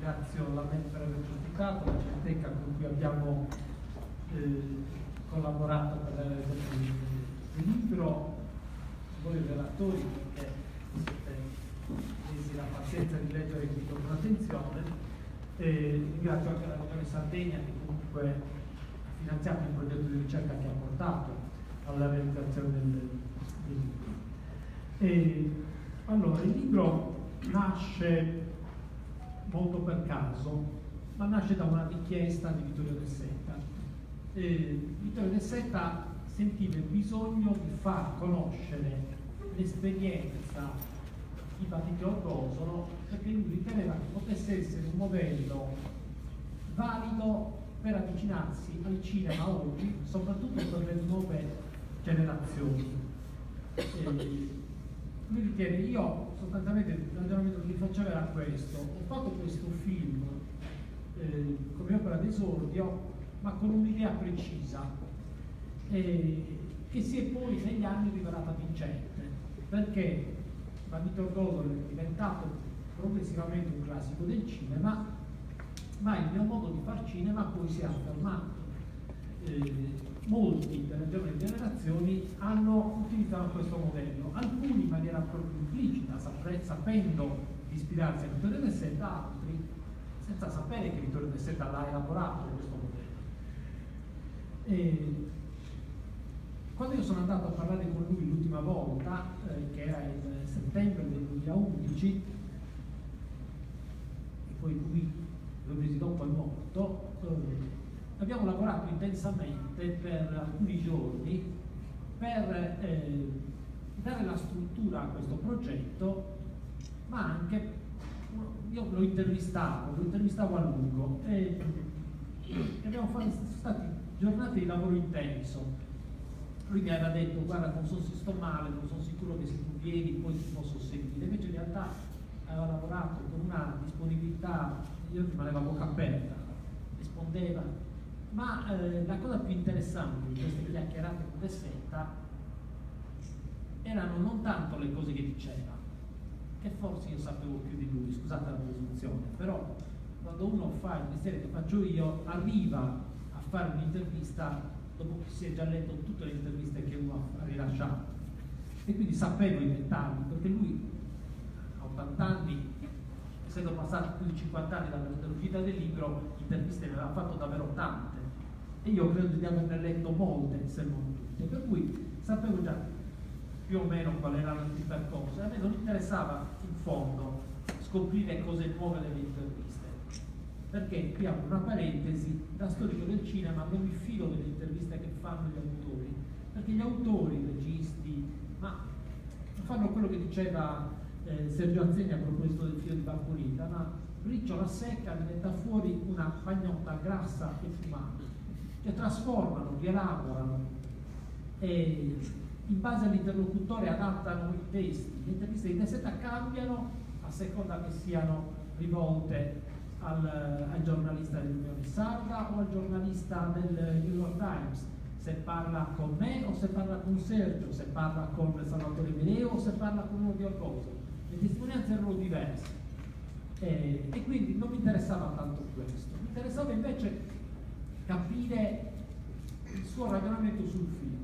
ringrazio la MEF per averci ospitato, la Cineteca con cui abbiamo collaborato per la realizzazione del libro, voi relatori perché siete presi la pazienza di leggere il libro con attenzione, ringrazio anche la Regione Sardegna che comunque ha finanziato il progetto di ricerca che ha portato alla realizzazione del libro. Allora, il libro nasce molto per caso, ma nasce da una richiesta di Vittorio De Seta. Vittorio De Seta sentiva il bisogno di far conoscere l'esperienza di Vanity Orgosolo perché lui riteneva che potesse essere un modello valido per avvicinarsi al cinema oggi, soprattutto per le nuove generazioni. Lui ritiene, io sostanzialmente il ragionamento che mi facevo era questo: ho fatto questo film come opera d'esordio ma con un'idea precisa che si è poi negli anni rivelata vincente, perché Vanity Orgosolo è diventato progressivamente un classico del cinema, ma il mio modo di far cinema poi si è affermato. Molti delle giovani generazioni hanno utilizzato questo modello, alcuni in maniera proprio implicita, sapendo di ispirarsi a Vittorio De Seta, altri senza sapere che Vittorio De Seta l'ha elaborato questo modello. Quando io sono andato a parlare con lui l'ultima volta, che era il settembre del 2011, e poi lui, due mesi dopo, è morto, abbiamo lavorato intensamente per alcuni giorni per dare la struttura a questo progetto, ma anche io lo intervistavo a lungo e abbiamo fatto stati giornate di lavoro intenso. Lui mi aveva detto: guarda, non so se sto male, non sono sicuro che se tu vieni poi ti posso seguire. Invece in realtà aveva lavorato con una disponibilità, io rimanevo a bocca aperta, rispondeva. Ma la cosa più interessante di queste chiacchierate con De Seta erano non tanto le cose che diceva, che forse io sapevo più di lui, scusate la presunzione, però quando uno fa il mestiere che faccio io, arriva a fare un'intervista dopo che si è già letto tutte le interviste che uno ha rilasciato, e quindi sapevo i dettagli, perché lui a 80 anni, essendo passati più di 50 anni dall'uscita del libro, interviste ne aveva fatto davvero tante, e io credo di averne letto molte, se non tutte, per cui sapevo già più o meno qual erano i percorsi. A me non interessava in fondo scoprire cose nuove nelle interviste, perché qui apro una parentesi: da storico del cinema non mi fido delle interviste che fanno gli autori, perché gli autori, i registi, ma fanno quello che diceva Sergio Azzeni a proposito del figlio di Valpolita, ma briciola secca diventa fuori una pagnotta grassa e fumata, che trasformano, rielaborano e in base all'interlocutore adattano i testi. Le interviste di De Seta cambiano a seconda che siano rivolte al giornalista dell'Unione Sarda o al giornalista del New York Times, se parla con me o se parla con Sergio, se parla con Salvatore Meleo o se parla con uno di Orgosolo. Le testimonianze erano diverse e quindi non mi interessava tanto questo, mi interessava invece capire il suo ragionamento sul film.